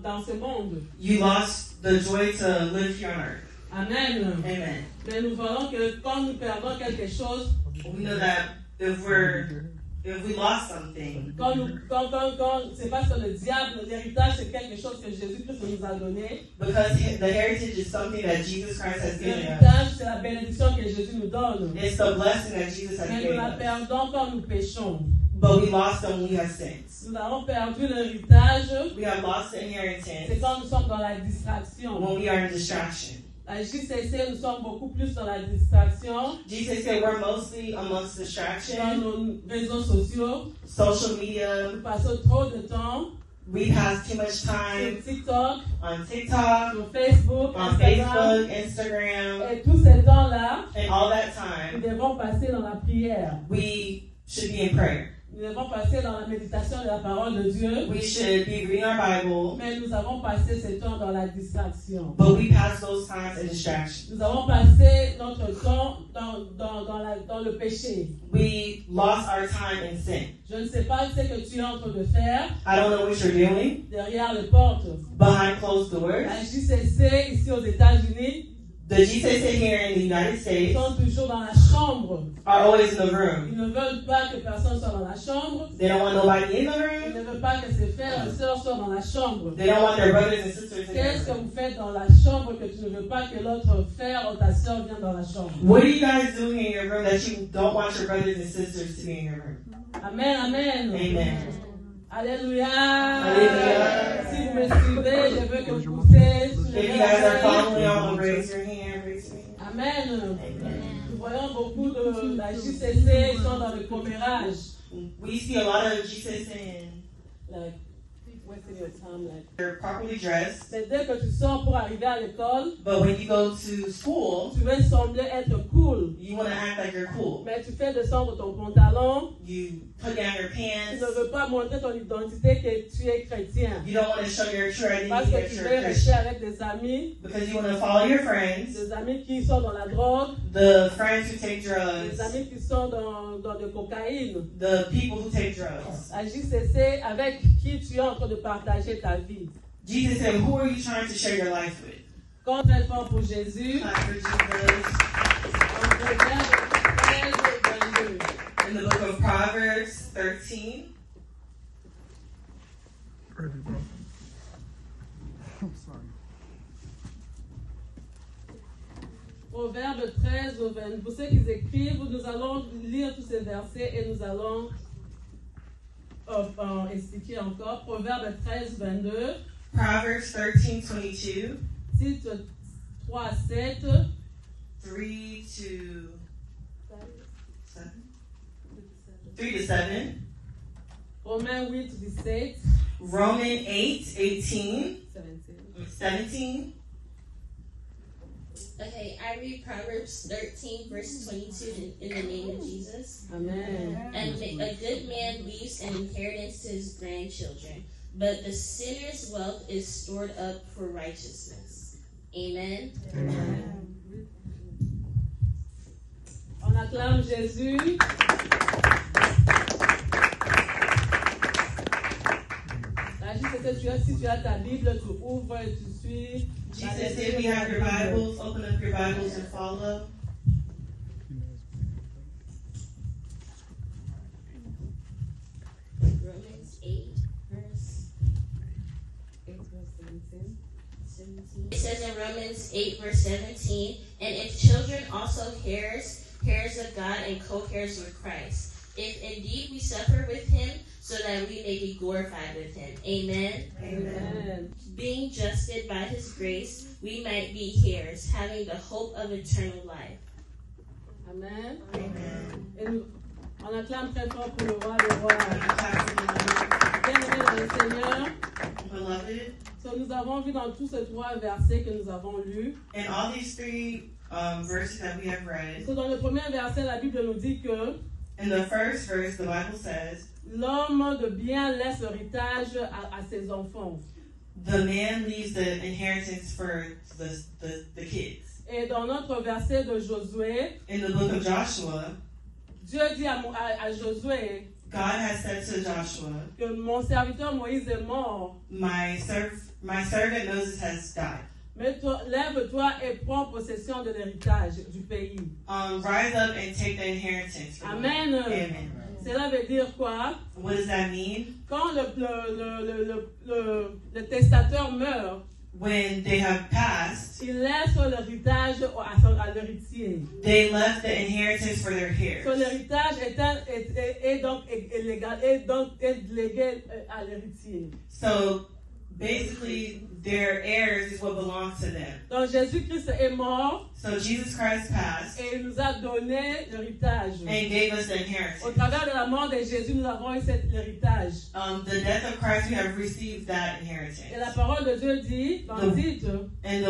dans ce monde. You lost the joy to live here on earth. Amen. Amen. Mais nous voyons que quand nous perdons quelque chose, We know that if we lost something, quand c'est pas sur le diable, l'héritage c'est quelque chose que Jésus-Christ nous a donné. because the heritage is something that Jesus Christ has given us. L'héritage c'est la bénédiction que Jésus nous donne. It's the blessing that Jesus has Mais nous given la us. perdons quand nous péchons. But we lost them when we have sinned. Nous avons perdu l'héritage, We have lost the c'est inheritance quand nous sommes dans la distraction. when we are in distraction. À JCC, nous sommes beaucoup plus dans la distraction, Jesus said we're mostly amongst dans distraction, nos réseaux sociaux. social media. Nous passons trop de temps We pass too much time sur TikTok, on TikTok, sur Facebook, on Instagram. Facebook, Instagram, Et tous ces temps-là, and all that nous time. devons passer dans la prière. We should be in prayer. Nous devons passer dans la méditation de la parole de Dieu. We should be reading our Bible, Mais nous avons passé ce temps dans la distraction. but we pass those times in distraction. Nous avons passé notre temps dans le péché. We lost our time in sin. Je ne sais pas ce que tu es en train de faire I don't know what you're doing derrière les portes. behind closed doors. La JCC, ici aux États-Unis, The GCC here in the United ils States sont toujours dans la chambre. are always in the Ils room. ne veulent pas que personne soit dans la chambre. They don't want nobody in the Ils room. ne veulent pas que ses frères et sœurs soient dans la chambre. They don't want their brothers and sisters in Qu'est-ce the que room. vous faites dans la chambre que tu ne veux pas que l'autre frère ou ta sœur vienne dans la chambre? What are you guys doing in your room that you don't want your brothers and sisters to be in your room? Amen, amen. Amen. Alléluia. Alléluia. Si vous me suivez, je veux que vous poussiez. If you guys are following along, raise your hand, raise your hand. Amen. Amen. Nous voyons beaucoup de la JCC, ils sont dans le commérage. We see a lot of GCC Like, wasting your time, like. they're properly dressed, C'est dès que tu sors pour arriver à l'école, but when you go to school, tu veux sembler être cool. you want to act like you're cool. Mais tu fais descendre ton pantalon. You put down your Tu pants. ne veux pas montrer ton identité que tu es chrétien. You don't want to show your true Parce identity que that tu you're veux a rester Christian. avec des amis, Because you want to follow your friends, des amis qui sont dans la drogue, the friends who take des drugs, amis qui sont dans de cocaïne. the people who take drugs. À JCC, avec qui tu es en train de partager ta vie. Jesus said, who are you trying to share your life with? Quand très fort pour Jésus, Clap for Jesus. en Proverbe 13, 22. In the book of Proverbs 13, Ready, bro. I'm sorry. Proverbe 13 au 20. Pour ceux qui écrivent, nous allons lire tous ces versets et nous allons expliquer encore. Proverbe 13, 22. Proverbs 13:22, Titre 3 à 7. 3 to 7. 3 to 7. Romains 8, 17. Romans 8:18, 17. Okay, I read Proverbs 13, verse 22 in the name of Jesus. Amen. And a good man leaves an inheritance to his grandchildren, but the sinner's wealth is stored up for righteousness. Amen. On acclame Jésus. Si tu as ta Bible, tu ouvres et tu suis. Jesus, if you have your Bibles, open up your Bibles and follow. Romans 8, verse 17. It says in Romans 8, verse 17, and if children also heirs of God and co-heirs with Christ, if indeed we suffer with him, so that we may be glorified with him. Amen. Amen. Being justified by his grace, we might be heirs, having the hope of eternal life. Amen. Amen. Et nous, on acclame très fort pour le roi des rois. Bien-aimés dans le Seigneur, Beloved, so, nous avons vu dans tous ces trois versets que nous avons lus. in all these three verses that we have read, So, dans le premier verset, la Bible nous dit que in the first verse, the Bible says, l'homme de bien laisse l'héritage à ses enfants. the man leaves the inheritance for the kids. Et dans notre verset de Josué, In the book of Joshua, Dieu dit à Josué, God has said to Joshua, que mon serviteur Moïse est mort. my servant Moses has died. Mais lève-toi et prends possession de l'héritage du pays. Rise up and take the inheritance. Amen. Amen. Cela veut dire quoi? What does that mean? Quand le testateur meurt, When they have passed, il laisse l'héritage à l'héritier. they left the inheritance for their heirs. Son héritage est donc légué à l'héritier. So basically, their heirs is what belongs to them. Donc Jésus-Christ est mort So Jesus Christ passed et il nous a donné l'héritage. and gave us the Au inheritance. travers de la mort de Jésus, nous avons eu cet héritage. The death of Christ, we have received that Et la inheritance. parole de Dieu dit, dans Tite, And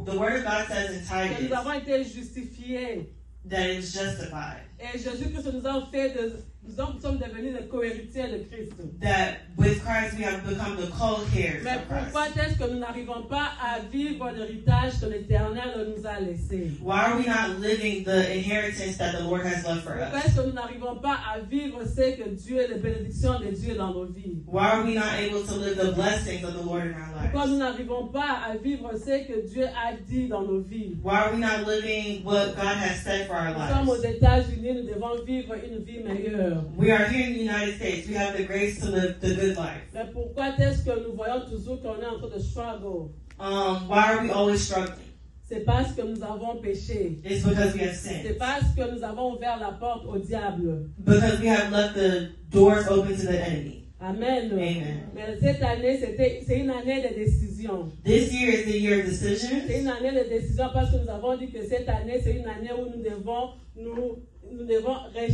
the word of God says in que nous Titus avons été justifiés. that it was justified. Et Jésus-Christ nous a fait nous sommes devenus les co-héritiers de Christ. That with Christ we have become the co-heirs Mais of pourquoi Christ. est-ce que nous n'arrivons pas à vivre l'héritage que l'Éternel nous a laissé? Why are we not living the inheritance that the Lord has left for Pourquoi us? est-ce que nous n'arrivons pas à vivre ce que Dieu, les bénédictions de Dieu dans nos vies? Why are we not able to live the blessings of the Lord in our Pourquoi nous lives? n'arrivons pas à vivre ce que Dieu a dit dans nos vies? Why are we not living what God has said for our Nous sommes aux lives? États-Unis, nous devons vivre une vie meilleure. We are here in the United States. We have the grace to live the good life. Mais pourquoi est-ce que nous voyons toujours qu'on est en train de struggle? Why are we always struggling? C'est parce que nous avons péché. It's because we have C'est sinned. parce que nous avons ouvert la porte au diable. Because we have left the doors open to the enemy. Amen. Amen. Mais cette année, c'est une année de décision. This year is the year of C'est decisions. une année de décision parce que nous avons dit que cette année, c'est une année où nous devons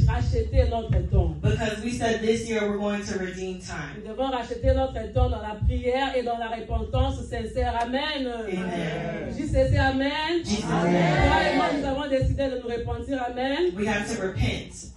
racheter notre temps. Because we said this year we're going to redeem Nous time. devons racheter notre temps dans la prière et dans la repentance sincère. Amen. Amen. Dis c'est Amen. Jesus. Toi et moi, nous avons décidé de nous repentir. Amen. We have to repent.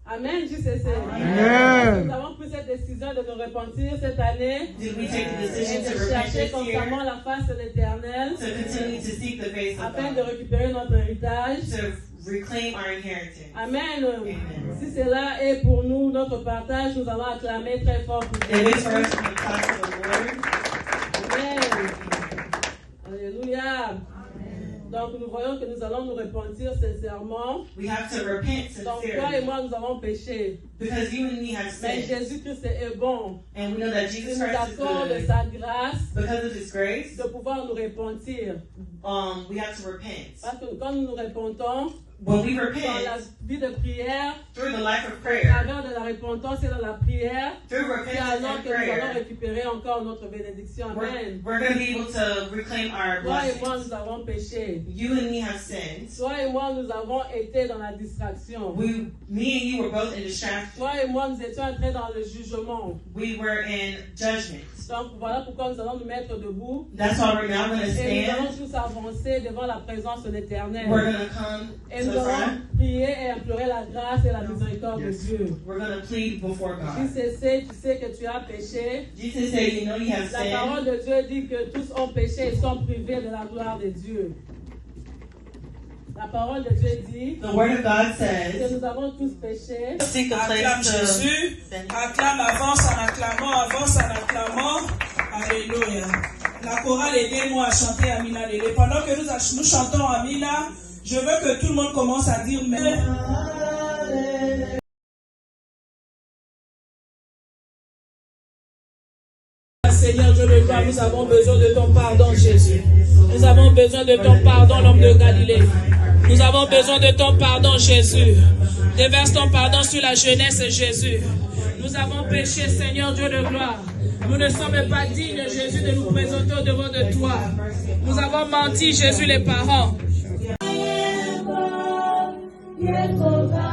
Amen. Dis c'est Amen. Nous avons pris cette décision de nous repentir cette année. Did we take the Et decision de to repent chercher this constamment year? la face de l'Éternel To continue to seek the face of afin de God. récupérer notre héritage. To reclaim our inheritance. Amen. Amen. Si cela est pour nous notre partage, nous allons acclamer très fort pour It Dieu. is for us to be taught to the Lord. Amen. Alléluia. Donc nous voyons que nous allons nous repentir sincèrement. We have to repent Donc toi et sincerely. moi nous avons péché. Because you and me have Mais sinned. Jésus-Christ est bon. And we know that Il Jesus nous Christ is accorde good. sa grâce Because of His grace, de pouvoir nous repentir. we have to repent. Parce que quand nous nous repentons, When we dans la repent, vie de prière, through the life of à prayer, travers de la repentance et de la prière, through c'est repentance alors and que nous allons prayer, récupérer encore notre bénédiction. Amen. we're going to be able to reclaim our Toi et moi, blessings. nous avons péché. You and me have sinned. Toi et moi, nous avons été dans la distraction. Me and you were both in distraction. Toi et moi, nous étions entrés dans le jugement. We were in judgment. Donc voilà pourquoi nous allons nous mettre debout. That's why we're now going to Et nous allons stand. tous avancer devant la présence de l'Éternel. We're going to come Et to nous the allons front. prier et implorer la grâce et la miséricorde de Dieu. We're going to plead before Tu God. sais que tu as péché. Jesus said, you know you have La sinned. parole de Dieu dit que tous ont péché et sont privés de la gloire de Dieu. La parole de Dieu dit The word of God que says, nous avons tous péché. seek a Acclame place to Jésus. Acclame, avance en acclamant, avance en acclamant. Alléluia. La chorale aidez-moi à chanter Amina Lélé. Pendant que nous chantons Amina, je veux que tout le monde commence à dire mais. Seigneur Dieu de gloire, nous avons besoin de ton pardon, Jésus. Nous avons besoin de ton pardon, l'homme de Galilée. Nous avons besoin de ton pardon, Jésus. Déverse ton pardon sur la jeunesse, Jésus. Nous avons péché, Seigneur Dieu de gloire. Nous ne sommes pas dignes, Jésus, de nous présenter au-devant de toi. Nous avons menti, Jésus, les parents. Yehova